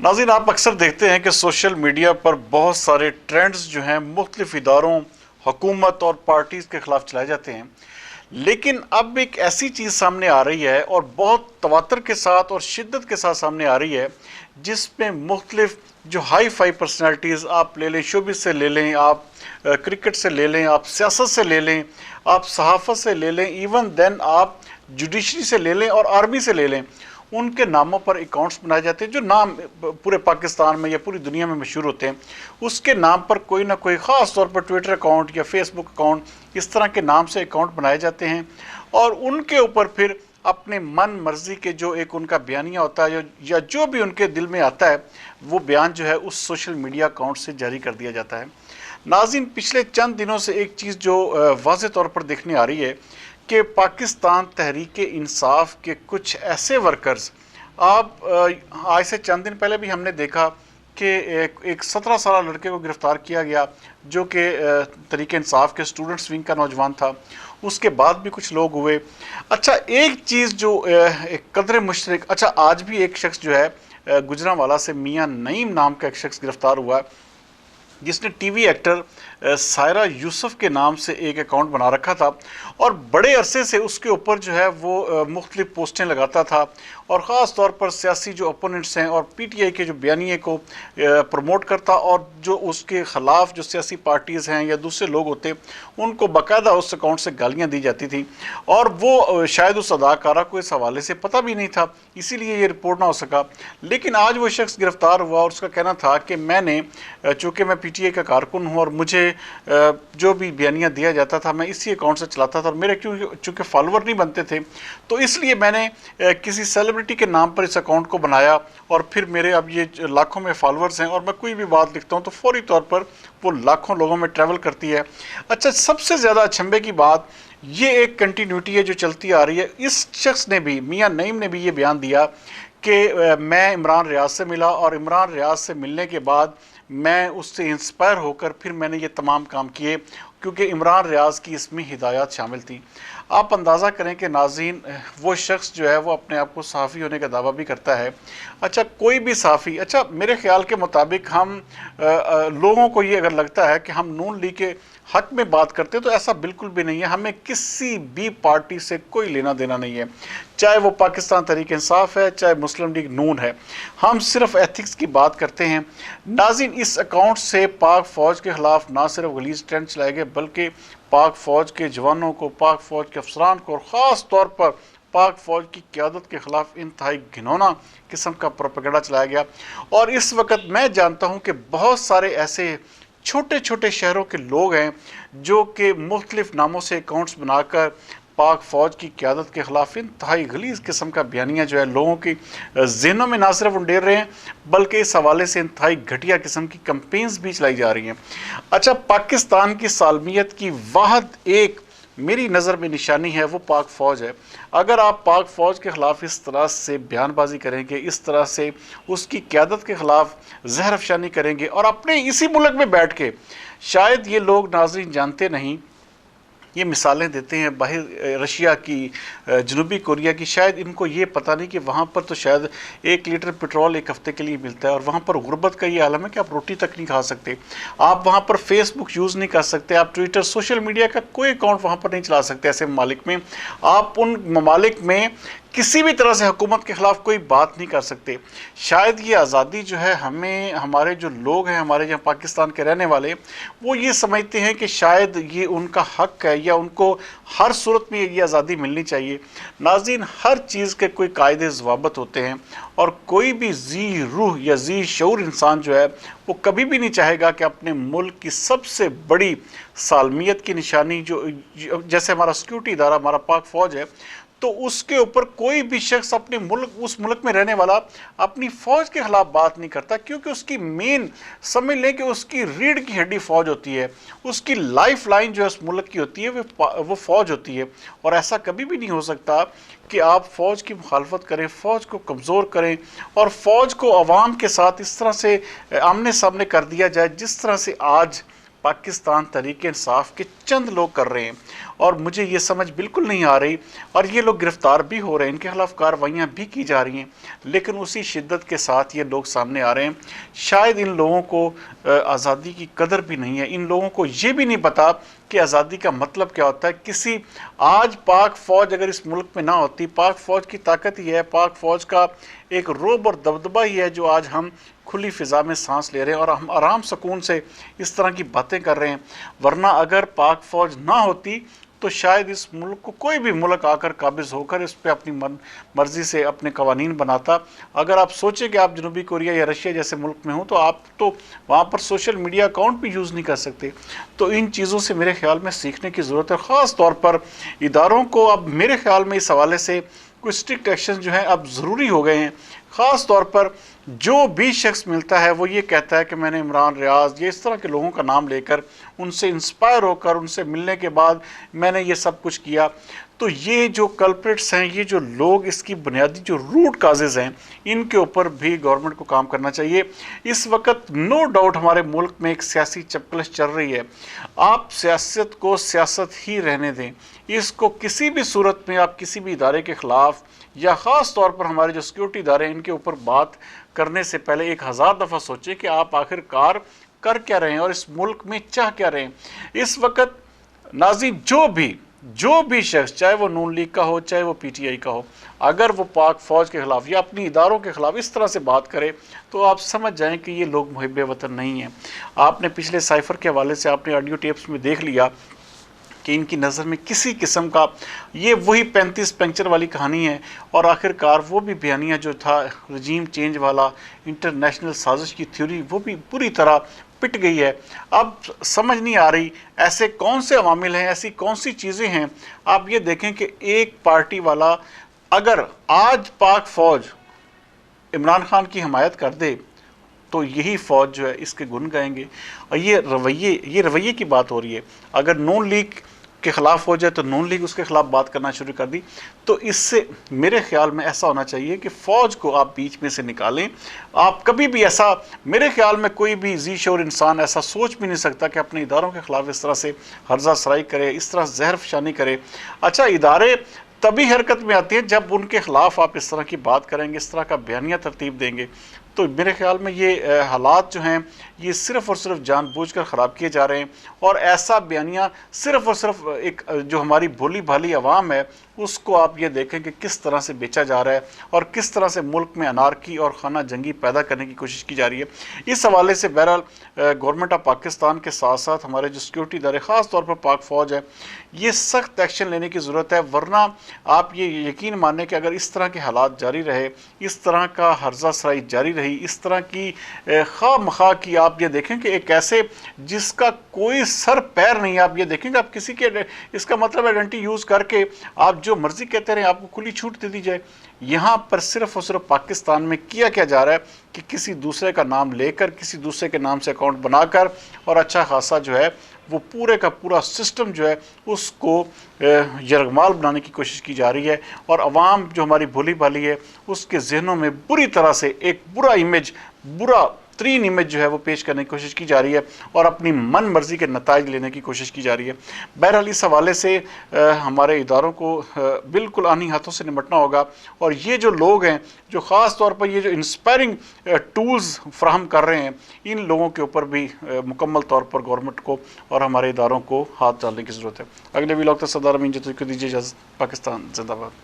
नाज़रीन, आप अक्सर देखते हैं कि सोशल मीडिया पर बहुत सारे ट्रेंड्स जो हैं मुख्तलिफ इदारों, हुकूमत और पार्टीज़ के ख़िलाफ़ चलाए जाते हैं। लेकिन अब एक ऐसी चीज़ सामने आ रही है और बहुत तवातर के साथ और शिद्दत के साथ सामने आ रही है, जिसमें मुख्तलिफ जो हाई फाई पर्सनैलिटीज़ आप ले लें, शोबिज़ से ले लें, आप क्रिकेट से ले लें, आप सियासत से ले लें, आप सहाफ़त से ले लें, इवन देन आप जुडिशरी से ले लें और आर्मी से ले लें, उनके नामों पर अकाउंट्स बनाए जाते हैं जो नाम पूरे पाकिस्तान में या पूरी दुनिया में मशहूर होते हैं। उसके नाम पर कोई ना कोई ख़ास तौर पर ट्विटर अकाउंट या फेसबुक अकाउंट इस तरह के नाम से अकाउंट बनाए जाते हैं और उनके ऊपर फिर अपने मन मर्जी के जो एक उनका बयानिया होता है या जो भी उनके दिल में आता है वो बयान जो है उस सोशल मीडिया अकाउंट से जारी कर दिया जाता है। नाज़रीन, पिछले चंद दिनों से एक चीज़ जो वाज़े तौर पर देखने आ रही है कि पाकिस्तान तहरीक इंसाफ के कुछ ऐसे वर्कर्स, आप आज से चंद दिन पहले भी हमने देखा कि एक 17 साल लड़के को गिरफ़्तार किया गया जो कि तहरीक इंसाफ के स्टूडेंट्स विंग का नौजवान था। उसके बाद भी कुछ लोग हुए। अच्छा, एक चीज़ जो एक कदर मुशतरक, अच्छा आज भी एक शख्स जो है गुजरांवाला से मियाँ नईम नाम का एक शख्स गिरफ़्तार हुआ जिसने टीवी एक्टर सायरा यूसुफ के नाम से एक अकाउंट बना रखा था और बड़े अरसे से उसके ऊपर जो है वो मुख्तलिफ पोस्टें लगाता था और ख़ास तौर पर सियासी जो अपोनेंट्स हैं और पीटीआई के जो बयानिए को प्रमोट करता और जो उसके ख़िलाफ़ जो सियासी पार्टीज़ हैं या दूसरे लोग होते उनको बाकायदा उस अकाउंट से गालियाँ दी जाती थी और वो शायद उस अदाकारा को इस हवाले से पता भी नहीं था, इसीलिए ये रिपोर्ट ना हो सका। लेकिन आज वो शख्स गिरफ़्तार हुआ और उसका कहना था कि मैंने, चूँकि मैं पीटीआई का कारकुन हूँ और मुझे जो भी बयानियाँ दिया जाता था मैं इसी अकाउंट से चलाता था और मेरे चूँकि फॉलोअर नहीं बनते थे तो इसलिए मैंने किसी सेलिब्रिटी के नाम पर इस अकाउंट को बनाया और फिर मेरे अब ये लाखों में फॉलोअर्स हैं और मैं कोई भी बात लिखता हूँ तो फौरी तौर पर वो लाखों लोगों में ट्रैवल करती है। अच्छा, सबसे ज़्यादा अचंभे की बात ये एक कंटिन्यूटी है जो चलती आ रही है। इस शख्स ने भी, मियाँ नईम ने भी ये बयान दिया कि मैं इमरान रियाज से मिला और इमरान रियाज से मिलने के बाद मैं उससे इंस्पायर होकर फिर मैंने ये तमाम काम किए क्योंकि इमरान रियाज की इसमें हिदायत शामिल थी। आप अंदाज़ा करें कि नाज़रीन, वो शख्स जो है वो अपने आप को सहाफ़ी होने का दावा भी करता है। अच्छा, कोई भी सहाफ़ी, अच्छा मेरे ख़्याल के मुताबिक हम लोगों को ये अगर लगता है कि हम नून लीग के हक में बात करते हैं तो ऐसा बिल्कुल भी नहीं है। हमें किसी भी पार्टी से कोई लेना देना नहीं है, चाहे वो पाकिस्तान तहरीक इंसाफ है चाहे मुस्लिम लीग नून है, हम सिर्फ एथिक्स की बात करते हैं। नाज़रीन, इस अकाउंट से पाक फ़ौज के ख़िलाफ़ ना सिर्फ गलीज़ ट्रेंड चलाए गए बल्कि पाक फ़ौज के जवानों को, पाक फ़ौज के अफसरान को और ख़ास तौर पर पाक फ़ौज की क़यादत के ख़िलाफ़ इंतहाई घिनौना किस्म का प्रोपेगेंडा चलाया गया। और इस वक्त मैं जानता हूँ कि बहुत सारे ऐसे छोटे छोटे शहरों के लोग हैं जो कि मुख्तलिफ नामों से अकाउंट्स बनाकर पाक फ़ौज की क़यादत के ख़िलाफ़ इंतहाई गलीज़ किस्म का बयानिया जो है लोगों की जहनों में ना सिर्फ उंडेर रहे हैं बल्कि इस हवाले से इंतहाई घटिया किस्म की कैंपेन्स भी चलाई जा रही हैं। अच्छा, पाकिस्तान की सालमियत की वाहद एक मेरी नज़र में निशानी है वो पाक फ़ौज है। अगर आप पाक फ़ौज के ख़िलाफ़ इस तरह से बयानबाजी करेंगे, इस तरह से उसकी क़यादत के ख़िलाफ़ जहर अफशानी करेंगे और अपने इसी मुल्क में बैठ के, शायद ये लोग नाज़रीन जानते नहीं, ये मिसालें देते हैं बाहर रशिया की, जनूबी कोरिया की, शायद इनको ये पता नहीं कि वहाँ पर तो शायद 1 लीटर पेट्रोल एक हफ़्ते के लिए मिलता है और वहाँ पर गुर्बत का ये आलम है कि आप रोटी तक नहीं खा सकते, आप वहाँ पर फेसबुक यूज़ नहीं कर सकते, आप ट्विटर, सोशल मीडिया का कोई अकाउंट वहाँ पर नहीं चला सकते। ऐसे ममालिक में आप उन ममालिक में किसी भी तरह से हुकूमत के ख़िलाफ़ कोई बात नहीं कर सकते। शायद ये आज़ादी जो है हमें, हमारे जो लोग हैं, हमारे यहाँ पाकिस्तान के रहने वाले, वो ये समझते हैं कि शायद ये उनका हक़ है या उनको हर सूरत में ये आज़ादी मिलनी चाहिए। नाज़रीन, हर चीज़ के कोई कायदे ज़वाबत होते हैं और कोई भी जी रूह या जी शऊर इंसान जो है वो कभी भी नहीं चाहेगा कि अपने मुल्क की सबसे बड़ी सालमियत की निशानी जो जैसे हमारा सिक्योरिटी इदारा, हमारा पाक फ़ौज है, तो उसके ऊपर कोई भी शख्स अपने मुल्क, उस मुल्क में रहने वाला अपनी फ़ौज के ख़िलाफ़ बात नहीं करता क्योंकि उसकी मेन, समझ लें कि उसकी रीढ़ की हड्डी फ़ौज होती है, उसकी लाइफ लाइन जो है उस मुल्क की होती है वो फ़ौज होती है। और ऐसा कभी भी नहीं हो सकता कि आप फ़ौज की मुखालफत करें, फ़ौज को कमज़ोर करें और फ़ौज को अवाम के साथ इस तरह से आमने सामने कर दिया जाए जिस तरह से आज पाकिस्तान तहरीक इंसाफ के चंद लोग कर रहे हैं, और मुझे ये समझ बिल्कुल नहीं आ रही। और ये लोग गिरफ्तार भी हो रहे हैं, इनके खिलाफ कार्रवाइयाँ भी की जा रही हैं, लेकिन उसी शिद्दत के साथ ये लोग सामने आ रहे हैं। शायद इन लोगों को आज़ादी की कदर भी नहीं है, इन लोगों को ये भी नहीं पता कि आज़ादी का मतलब क्या होता है। किसी आज पाक फ़ौज अगर इस मुल्क में ना होती, पाक फ़ौज की ताकत ही है, पाक फ़ौज का एक रोब और दबदबा ही है जो आज हम खुली फ़िज़ा में सांस ले रहे हैं और हम आराम सुकून से इस तरह की बातें कर रहे हैं। वरना अगर पाक फ़ौज ना होती तो शायद इस मुल्क को कोई भी मुल्क आकर काबिज़ होकर इस पर अपनी मर्ज़ी से अपने कवानीन बनाता। अगर आप सोचें कि आप जनूबी कोरिया या रशिया जैसे मुल्क में हो तो आप तो वहाँ पर सोशल मीडिया अकाउंट भी यूज़ नहीं कर सकते। तो इन चीज़ों से मेरे ख्याल में सीखने की ज़रूरत है। ख़ास तौर पर इदारों को अब मेरे ख्याल में इस हवाले से कुछ स्ट्रिक्ट एक्शन जो हैं अब ज़रूरी हो गए हैं। ख़ास तौर पर जो भी शख्स मिलता है वो ये कहता है कि मैंने इमरान रियाज, ये इस तरह के लोगों का नाम लेकर उनसे इंस्पायर होकर उनसे मिलने के बाद मैंने ये सब कुछ किया। तो ये जो कल्प्रिट्स हैं, ये जो लोग, इसकी बुनियादी जो रूट काजेज़ हैं, इनके ऊपर भी गवर्नमेंट को काम करना चाहिए। इस वक्त नो डाउट हमारे मुल्क में एक सियासी चपकलश चल रही है। आप सियासत को सियासत ही रहने दें, इसको किसी भी सूरत में आप किसी भी इदारे के ख़िलाफ़ या ख़ास तौर पर हमारे जो सिक्योरिटी इदारे हैं इनके ऊपर बात करने से पहले 1000 दफ़ा सोचें कि आप आखिरकार कर क्या रहे हैं और इस मुल्क में चाह क्या रहे हैं। इस वक्त नाज़रीन जो भी शख्स, चाहे वो नून लीग का हो चाहे वो PTI का हो, अगर वो पाक फ़ौज के ख़िलाफ़ या अपनी इदारों के ख़िलाफ़ इस तरह से बात करे तो आप समझ जाएं कि ये लोग मुहिब वतन नहीं हैं। आपने पिछले साइफ़र के हवाले से आपने ऑडियो टेप्स में देख लिया कि इनकी नज़र में किसी किस्म का ये वही 35 पंक्चर वाली कहानी है, और आखिरकार वो भी बयानिया जो था रजीम चेंज वाला, इंटरनेशनल साजिश की थ्योरी, वो भी पूरी तरह पिट गई है। अब समझ नहीं आ रही ऐसे कौन से अवामिल हैं, ऐसी कौन सी चीज़ें हैं। आप ये देखें कि एक पार्टी वाला अगर आज पाक फ़ौज इमरान खान की हमायत कर दे तो यही फ़ौज जो है इसके गुण गाएंगे। और ये रवैये की बात हो रही है। अगर नून लीग के ख़िलाफ़ हो जाए तो नून लीग उसके ख़िलाफ़ बात करना शुरू कर दी। तो इससे मेरे ख्याल में ऐसा होना चाहिए कि फ़ौज को आप बीच में से निकालें। आप कभी भी ऐसा, मेरे ख्याल में कोई भी जी शोर इंसान ऐसा सोच भी नहीं सकता कि अपने इदारों के ख़िलाफ़ इस तरह से हर्जा सराई करे, इस तरह जहर फशानी करे। अच्छा, इदारे तभी हरकत में आती हैं जब उनके ख़िलाफ़ आप इस तरह की बात करेंगे, इस तरह का बयानिया तरतीब देंगे। तो मेरे ख्याल में ये हालात जो हैं ये सिर्फ़ और सिर्फ जानबूझकर ख़राब किए जा रहे हैं। और ऐसा बयानिया सिर्फ़ और सिर्फ एक जो हमारी भोली भाली आवाम है उसको आप ये देखें कि किस तरह से बेचा जा रहा है और किस तरह से मुल्क में अनारकी और खाना जंगी पैदा करने की कोशिश की जा रही है। इस हवाले से बहरहाल गवर्नमेंट ऑफ पाकिस्तान के साथ साथ हमारे जो सिक्योरिटी इदारे, ख़ास तौर पर पाक फ़ौज है, ये सख्त एक्शन लेने की ज़रूरत है। वरना आप ये यकीन मानें कि अगर इस तरह के हालात जारी रहे, इस तरह का हर्जा सराई जारी रही, इस तरह की खा मखा की, आप ये देखें कि एक ऐसे जिसका कोई सर पैर नहीं, आप ये देखेंगे आप किसी के, इसका मतलब आइडेंटिटी यूज़ करके आप जो मर्ज़ी कहते रहे, आपको खुली छूट दे दी जाए। यहाँ पर सिर्फ़ और सिर्फ पाकिस्तान में किया क्या जा रहा है कि किसी दूसरे का नाम लेकर, किसी दूसरे के नाम से अकाउंट बनाकर और अच्छा खासा जो है वो पूरे का पूरा सिस्टम जो है उसको यरगमाल बनाने की कोशिश की जा रही है। और अवाम जो हमारी भोली भाली है उसके जहनों में बुरी तरह से एक बुरा तरीन इमेज जो है वो पेश करने की कोशिश की जा रही है और अपनी मन मर्जी के नताइज लेने की कोशिश की जा रही है। बहरहाल इस हवाले से हमारे इदारों को बिल्कुल आनी हाथों से निपटना होगा। और ये जो लोग हैं जो ख़ास तौर पर ये जो इंस्पायरिंग टूल्स फ्राहम कर रहे हैं, इन लोगों के ऊपर भी मुकम्मल तौर पर गवर्नमेंट को और हमारे इदारों को हाथ डालने की ज़रूरत है। अगले व्लॉग तक सरदार अमीन जो दीजिए इजाज़त। पाकिस्तान जिंदाबाद।